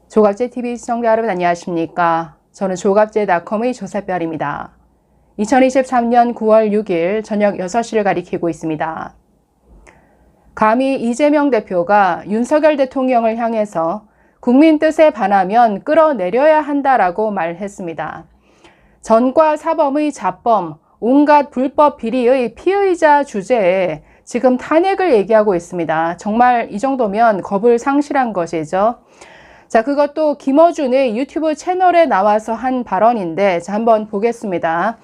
조갑제TV 시청자 여러분 안녕하십니까? 저는 조갑제닷컴의 조사별입니다. 2023년 9월 6일 저녁 6시를 가리키고 있습니다. 감히 이재명 대표가 윤석열 대통령을 향해서 국민 뜻에 반하면 끌어내려야 한다라고 말했습니다. 전과 사범의 자범, 온갖 불법 비리의 피의자 주제에 지금 탄핵을 얘기하고 있습니다. 정말 이 정도면 겁을 상실한 것이죠. 자, 그것도 김어준의 유튜브 채널에 나와서 한 발언인데, 자, 한번 보겠습니다.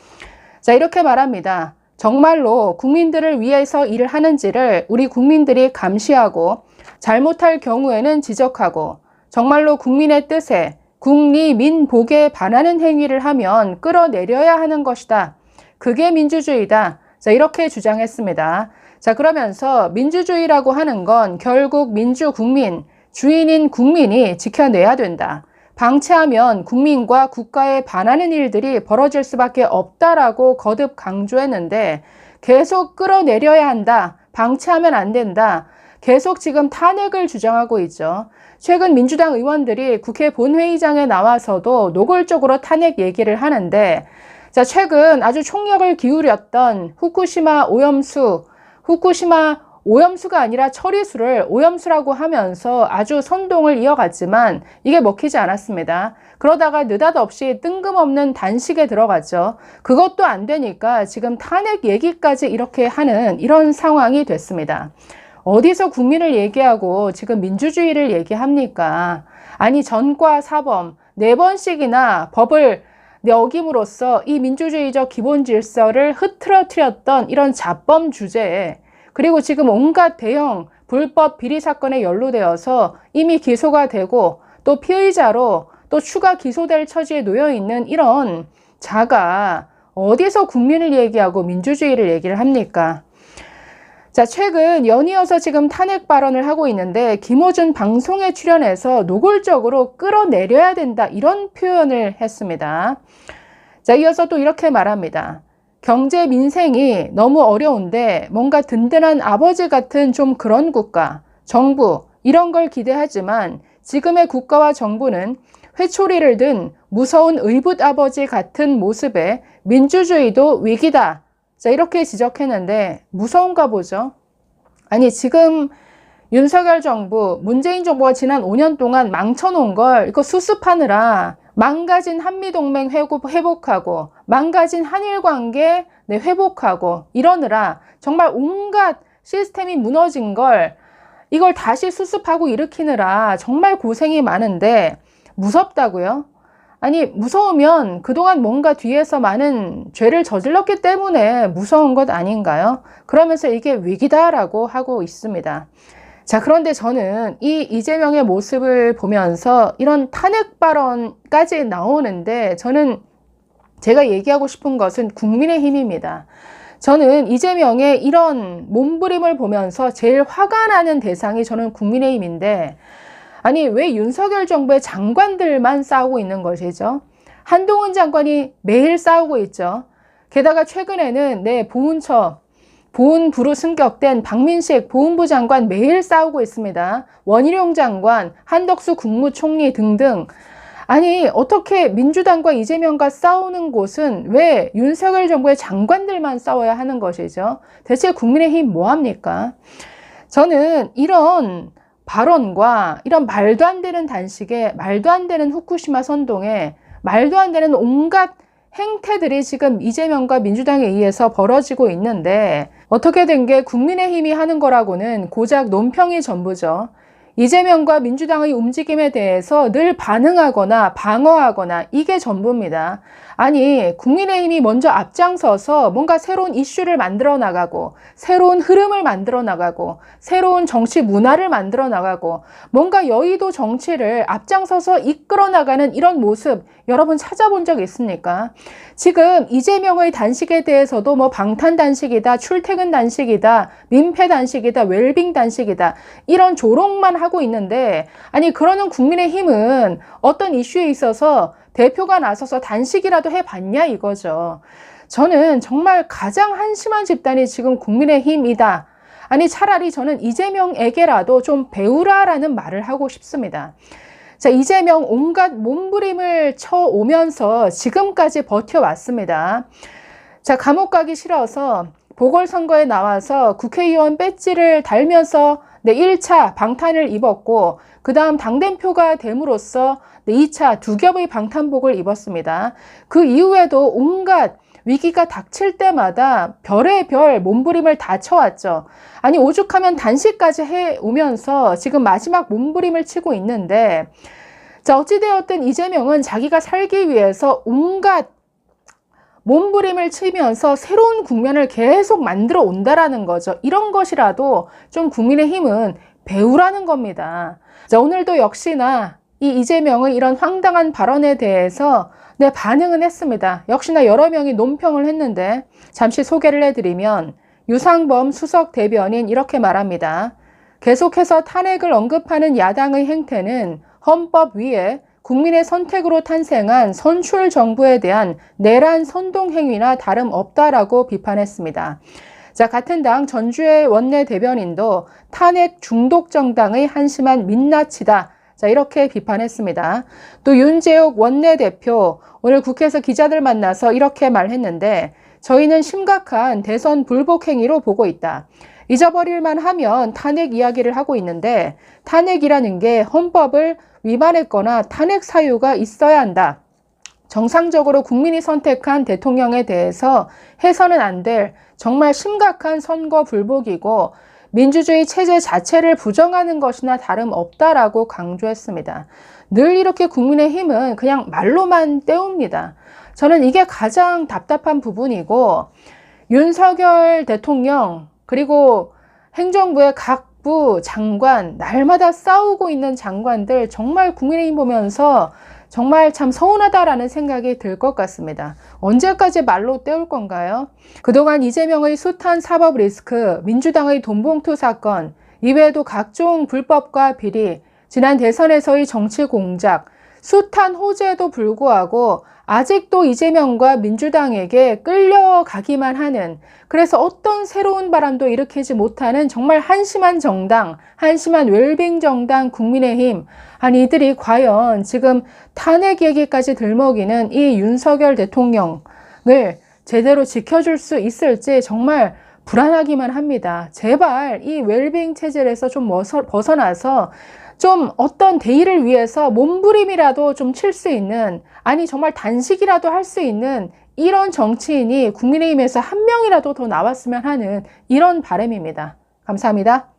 자, 이렇게 말합니다. 정말로 국민들을 위해서 일을 하는지를 우리 국민들이 감시하고 잘못할 경우에는 지적하고 정말로 국민의 뜻에 국리민복에 반하는 행위를 하면 끌어내려야 하는 것이다. 그게 민주주의다. 자, 이렇게 주장했습니다. 자, 그러면서 민주주의라고 하는 건 결국 민주국민, 주인인 국민이 지켜내야 된다. 방치하면 국민과 국가에 반하는 일들이 벌어질 수밖에 없다라고 거듭 강조했는데 계속 끌어내려야 한다. 방치하면 안 된다. 계속 지금 탄핵을 주장하고 있죠. 최근 민주당 의원들이 국회 본회의장에 나와서도 노골적으로 탄핵 얘기를 하는데, 자, 최근 아주 총력을 기울였던 후쿠시마 오염수가 아니라 처리수를 오염수라고 하면서 아주 선동을 이어갔지만 이게 먹히지 않았습니다. 그러다가 느닷없이 뜬금없는 단식에 들어갔죠. 그것도 안 되니까 지금 탄핵 얘기까지 이렇게 하는 이런 상황이 됐습니다. 어디서 국민을 얘기하고 지금 민주주의를 얘기합니까? 아니, 전과 사범 4번씩이나 법을 어김으로써 이 민주주의적 기본 질서를 흐트러뜨렸던 이런 자범 주제에, 그리고 지금 온갖 대형 불법 비리 사건에 연루되어서 이미 기소가 되고 또 피의자로 또 추가 기소될 처지에 놓여 있는 이런 자가 어디서 국민을 얘기하고 민주주의를 얘기를 합니까? 자, 최근 연이어서 지금 탄핵 발언을 하고 있는데 김어준 방송에 출연해서 노골적으로 끌어내려야 된다 이런 표현을 했습니다. 자, 이어서 또 이렇게 말합니다. 경제 민생이 너무 어려운데 뭔가 든든한 아버지 같은 좀 그런 국가, 정부 이런 걸 기대하지만 지금의 국가와 정부는 회초리를 든 무서운 의붓 아버지 같은 모습에 민주주의도 위기다. 자, 이렇게 지적했는데 무서운가 보죠. 아니, 지금 윤석열 정부, 문재인 정부가 지난 5년 동안 망쳐놓은 걸 이거 수습하느라 망가진 한미동맹 회복하고 망가진 한일관계 회복하고 이러느라 정말 온갖 시스템이 무너진 걸 이걸 다시 수습하고 일으키느라 정말 고생이 많은데 무섭다고요? 아니, 무서우면 그동안 뭔가 뒤에서 많은 죄를 저질렀기 때문에 무서운 것 아닌가요? 그러면서 이게 위기다라고 하고 있습니다. 자, 그런데 저는 이 이재명의 모습을 보면서 이런 탄핵 발언까지 나오는데 저는 제가 얘기하고 싶은 것은 국민의힘입니다. 저는 이재명의 이런 몸부림을 보면서 제일 화가 나는 대상이 저는 국민의힘인데, 아니, 왜 윤석열 정부의 장관들만 싸우고 있는 것이죠? 한동훈 장관이 매일 싸우고 있죠. 게다가 최근에는 보훈부로 승격된 박민식 보훈부 장관 매일 싸우고 있습니다. 원희룡 장관, 한덕수 국무총리 등등. 아니, 어떻게 민주당과 이재명과 싸우는 곳은 왜 윤석열 정부의 장관들만 싸워야 하는 것이죠? 대체 국민의힘 뭐합니까? 저는 이런 발언과 이런 말도 안 되는 단식에, 말도 안 되는 후쿠시마 선동에, 말도 안 되는 온갖 행태들이 지금 이재명과 민주당에 의해서 벌어지고 있는데 어떻게 된 게 국민의힘이 하는 거라고는 고작 논평이 전부죠. 이재명과 민주당의 움직임에 대해서 늘 반응하거나 방어하거나 이게 전부입니다. 아니, 국민의힘이 먼저 앞장서서 뭔가 새로운 이슈를 만들어 나가고 새로운 흐름을 만들어 나가고 새로운 정치 문화를 만들어 나가고 뭔가 여의도 정치를 앞장서서 이끌어 나가는 이런 모습 여러분 찾아본 적 있습니까? 지금 이재명의 단식에 대해서도 뭐 방탄 단식이다, 출퇴근 단식이다, 민폐 단식이다, 웰빙 단식이다 이런 조롱만 하고 있는데, 아니, 그러는 국민의힘은 어떤 이슈에 있어서 대표가 나서서 단식이라도 해봤냐 이거죠. 저는 정말 가장 한심한 집단이 지금 국민의힘이다. 아니, 차라리 저는 이재명에게라도 좀 배우라라는 말을 하고 싶습니다. 자, 이재명 온갖 몸부림을 쳐오면서 지금까지 버텨왔습니다. 자, 감옥 가기 싫어서 보궐선거에 나와서 국회의원 배지를 달면서 1차 방탄을 입었고, 그 다음 당대표가 됨으로써 2차 두 겹의 방탄복을 입었습니다. 그 이후에도 온갖 위기가 닥칠 때마다 별의 별 몸부림을 다 쳐왔죠. 아니, 오죽하면 단식까지 해오면서 지금 마지막 몸부림을 치고 있는데, 자, 어찌되었든 이재명은 자기가 살기 위해서 온갖 몸부림을 치면서 새로운 국면을 계속 만들어 온다라는 거죠. 이런 것이라도 좀 국민의힘은 배우라는 겁니다. 자, 오늘도 역시나 이 이재명의 이런 황당한 발언에 대해서 반응은 했습니다. 역시나 여러 명이 논평을 했는데 잠시 소개를 해드리면 유상범 수석 대변인 이렇게 말합니다. 계속해서 탄핵을 언급하는 야당의 행태는 헌법 위에 국민의 선택으로 탄생한 선출 정부에 대한 내란 선동 행위나 다름없다라고 비판했습니다. 자, 같은 당 전주의 원내 대변인도 탄핵 중독 정당의 한심한 민낯이다. 자, 이렇게 비판했습니다. 또 윤재욱 원내대표 오늘 국회에서 기자들 만나서 이렇게 말했는데, 저희는 심각한 대선 불복 행위로 보고 있다. 잊어버릴만 하면 탄핵 이야기를 하고 있는데, 탄핵이라는 게 헌법을 위반했거나 탄핵 사유가 있어야 한다. 정상적으로 국민이 선택한 대통령에 대해서 해서는 안 될 정말 심각한 선거 불복이고 민주주의 체제 자체를 부정하는 것이나 다름없다라고 강조했습니다. 늘 이렇게 국민의힘은 그냥 말로만 때웁니다. 저는 이게 가장 답답한 부분이고, 윤석열 대통령 그리고 행정부의 각 부 장관, 날마다 싸우고 있는 장관들 정말 국민의힘 보면서 정말 참 서운하다라는 생각이 들 것 같습니다. 언제까지 말로 때울 건가요? 그동안 이재명의 숱한 사법 리스크, 민주당의 돈봉투 사건, 이외에도 각종 불법과 비리, 지난 대선에서의 정치 공작, 숱한 호재에도 불구하고 아직도 이재명과 민주당에게 끌려가기만 하는, 그래서 어떤 새로운 바람도 일으키지 못하는 정말 한심한 정당, 한심한 웰빙 정당 국민의힘. 아니, 이들이 과연 지금 탄핵 얘기까지 들먹이는 이 윤석열 대통령을 제대로 지켜줄 수 있을지 정말 불안하기만 합니다. 제발 이 웰빙 체질에서 좀 벗어나서 좀 어떤 대의를 위해서 몸부림이라도 좀 칠 수 있는, 아니 정말 단식이라도 할 수 있는 이런 정치인이 국민의힘에서 한 명이라도 더 나왔으면 하는 이런 바람입니다. 감사합니다.